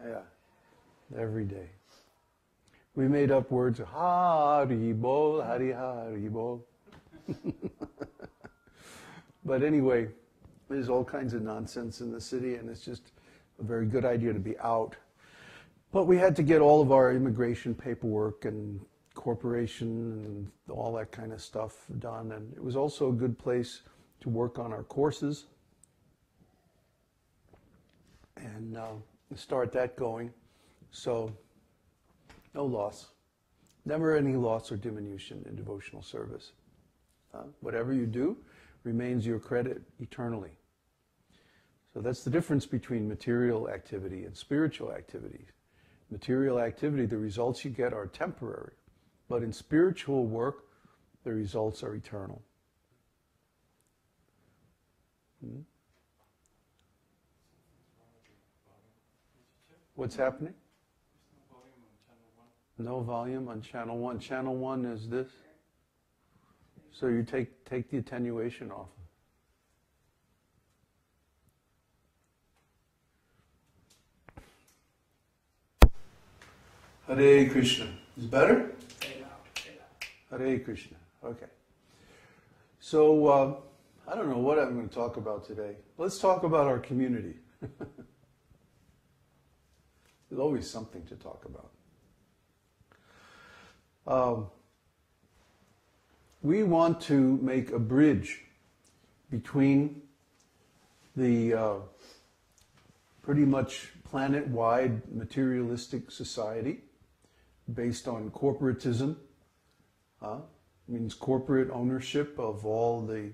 Yeah, every day. We made up words, Hari Bol, Hari Hari Bol. But anyway, there's all kinds of nonsense in the city, and it's just a very good idea to be out. But we had to get all of our immigration paperwork and corporation and all that kind of stuff done, and it was also a good place to work on our courses and start that going. So no loss, never any loss or diminution in devotional service. Whatever you do remains your credit eternally. So that's the difference between material activity and spiritual activity. Material activity, the results you get are temporary, but in spiritual work, the results are eternal. What's happening? No volume on channel 1. Channel 1 is this. So you take the attenuation off. Hare Krishna. Is it better? Hare Krishna. Okay. So, I don't know what I'm going to talk about today. Let's talk about our community. There's always something to talk about. We want to make a bridge between the pretty much planet-wide materialistic society based on corporatism, means corporate ownership of all the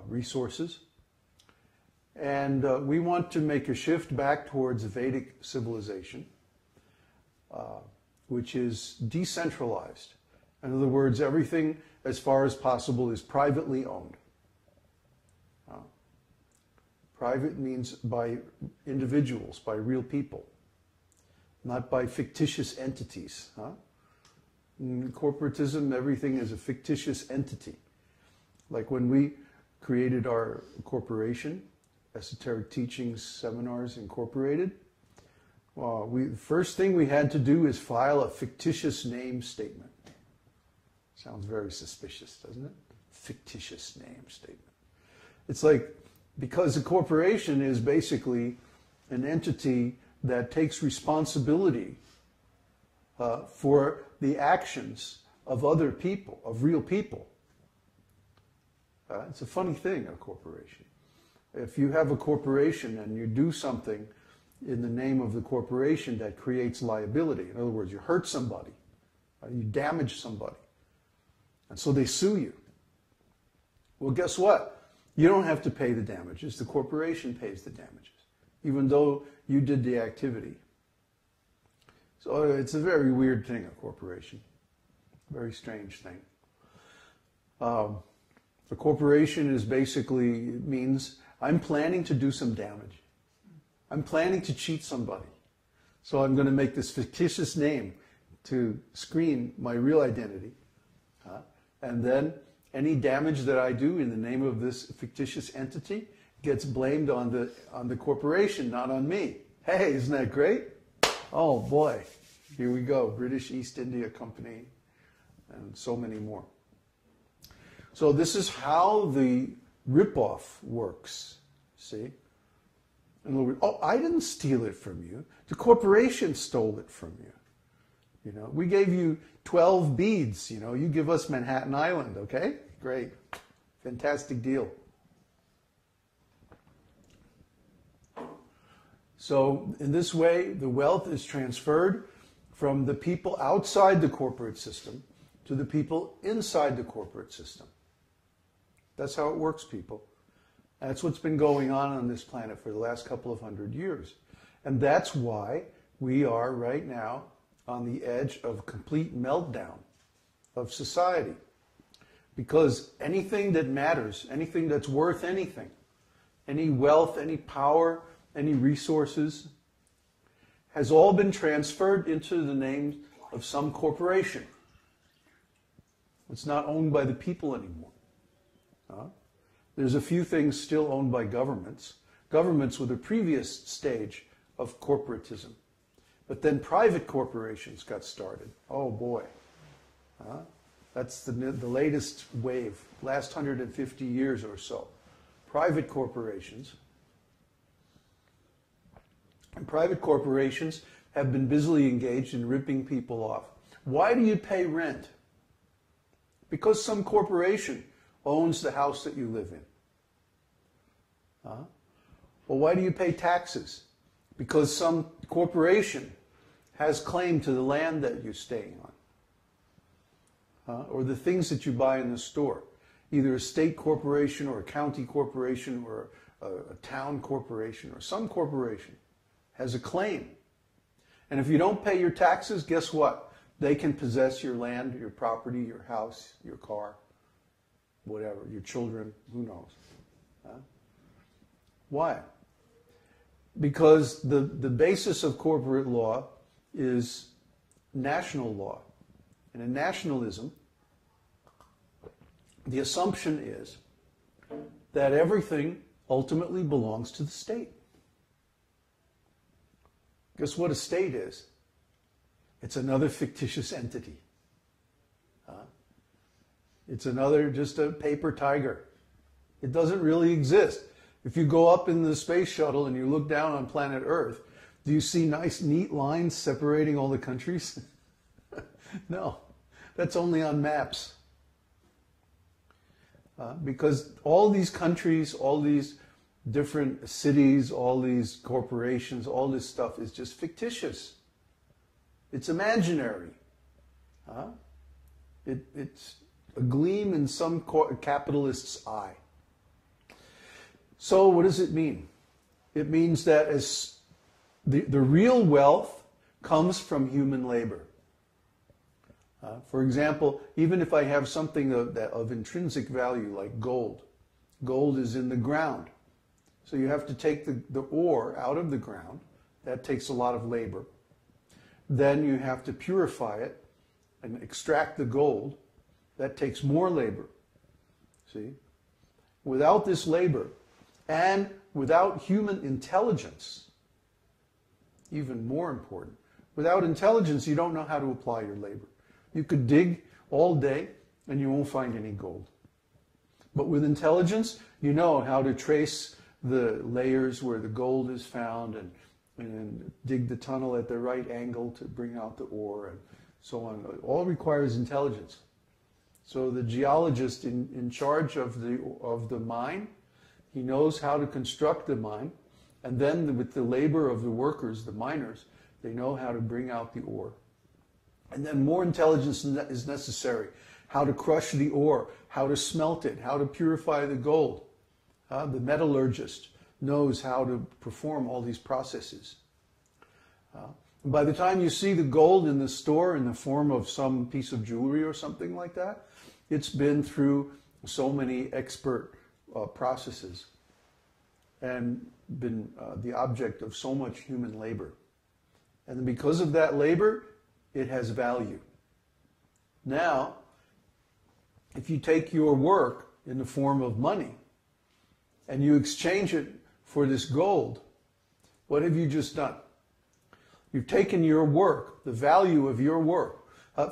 resources. And we want to make a shift back towards Vedic civilization, which is decentralized. In other words, everything, as far as possible, is privately owned. Private means by individuals, by real people, not by fictitious entities. In corporatism, everything is a fictitious entity. Like when we created our corporation, Esoteric Teachings Seminars Incorporated, the first thing we had to do is file a fictitious name statement. Sounds very suspicious, doesn't it? Fictitious name statement. It's like, because a corporation is basically an entity that takes responsibility for the actions of other people, of real people. It's a funny thing, a corporation. If you have a corporation and you do something in the name of the corporation that creates liability, in other words, you hurt somebody, you damage somebody, and so they sue you. Well, guess what? You don't have to pay the damages. The corporation pays the damages, even though you did the activity. So it's a very weird thing, a corporation. Very strange thing. A corporation is basically, it means I'm planning to do some damage. I'm planning to cheat somebody. So I'm going to make this fictitious name to screen my real identity. And then any damage that I do in the name of this fictitious entity gets blamed on the corporation, not on me. Hey, isn't that great? Oh boy, here we go. British East India Company and so many more. So this is how the ripoff works, see? In other words, oh, I didn't steal it from you. The corporation stole it from you. You know, we gave you 12 beads, you know, you give us Manhattan Island, okay? Great. Fantastic deal. So in this way, the wealth is transferred from the people outside the corporate system to the people inside the corporate system. That's how it works, people. That's what's been going on this planet for the last couple of 100 years. And that's why we are right now on the edge of complete meltdown of society. Because anything that matters, anything that's worth anything, any wealth, any power, any resources, has all been transferred into the name of some corporation. It's not owned by the people anymore. There's a few things still owned by governments. Governments were the previous stage of corporatism. But then private corporations got started. Oh boy. That's the latest wave, last 150 years or so. Private corporations. And private corporations have been busily engaged in ripping people off. Why do you pay rent? Because some corporation owns the house that you live in. Well, why do you pay taxes? Because some corporation has claim to the land that you're staying on. Or the things that you buy in the store. Either a state corporation or a county corporation or a town corporation or some corporation has a claim. And if you don't pay your taxes, guess what? They can possess your land, your property, your house, your car, whatever, your children, who knows. Why? Because the basis of corporate law is national law. And in nationalism, the assumption is that everything ultimately belongs to the state. Guess what a state is? It's another fictitious entity. It's another, just a paper tiger. It doesn't really exist. If you go up in the space shuttle and you look down on planet Earth, do you see nice, neat lines separating all the countries? No, that's only on maps. Because all these countries, all these different cities, all these corporations, all this stuff is just fictitious. It's imaginary. It's a gleam in some capitalist's eye. So what does it mean? It means that as the real wealth comes from human labor. For example, even if I have something of intrinsic value like gold, gold is in the ground. So you have to take the ore out of the ground. That takes a lot of labor. Then you have to purify it and extract the gold. That takes more labor. See? Without this labor and without human intelligence, even more important, without intelligence you don't know how to apply your labor. You could dig all day and you won't find any gold. But with intelligence, you know how to trace the layers where the gold is found and dig the tunnel at the right angle to bring out the ore and so on. It all requires intelligence. So the geologist in charge of the mine, he knows how to construct the mine, and then with the labor of the workers, the miners, they know how to bring out the ore. And then more intelligence is necessary. How to crush the ore, how to smelt it, how to purify the gold. The metallurgist knows how to perform all these processes. By the time you see the gold in the store in the form of some piece of jewelry or something like that, it's been through so many expert processes and been the object of so much human labor. And because of that labor, it has value. Now, if you take your work in the form of money and you exchange it for this gold, what have you just done? You've taken your work, the value of your work.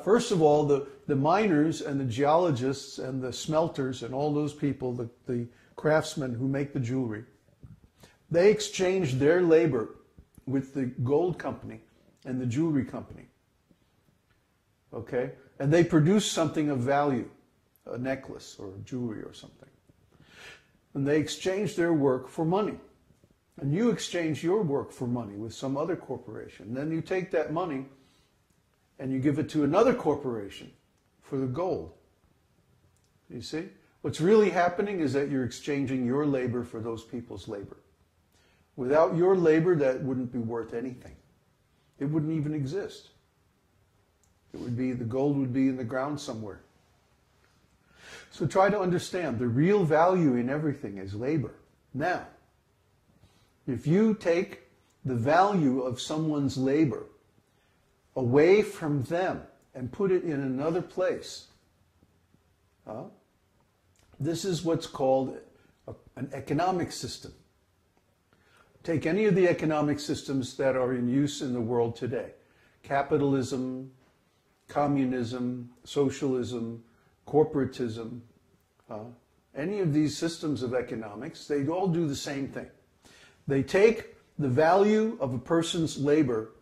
First of all, the miners and the geologists and the smelters and all those people, the craftsmen who make the jewelry, they exchange their labor with the gold company and the jewelry company. Okay? And they produce something of value, a necklace or jewelry or something. And they exchange their work for money. And you exchange your work for money with some other corporation. Then you take that money and you give it to another corporation for the gold. You see? What's really happening is that you're exchanging your labor for those people's labor. Without your labor, that wouldn't be worth anything. It wouldn't even exist. It would be, the gold would be in the ground somewhere. So try to understand, the real value in everything is labor. Now, if you take the value of someone's labor away from them and put it in another place, this is what's called an economic system. Take any of the economic systems that are in use in the world today. Capitalism, communism, socialism, corporatism, any of these systems of economics, they all do the same thing. They take the value of a person's labor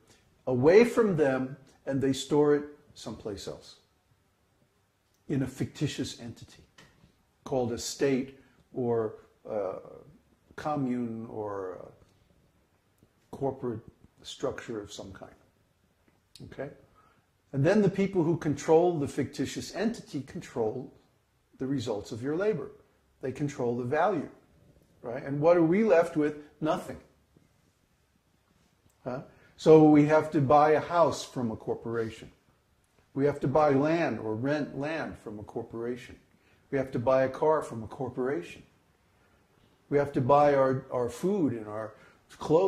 away from them and they store it someplace else in a fictitious entity called a state or a commune or a corporate structure of some kind. Okay? And then the people who control the fictitious entity control the results of your labor. They control the value. Right? And what are we left with? Nothing. So we have to buy a house from a corporation. We have to buy land or rent land from a corporation. We have to buy a car from a corporation. We have to buy our food and our clothes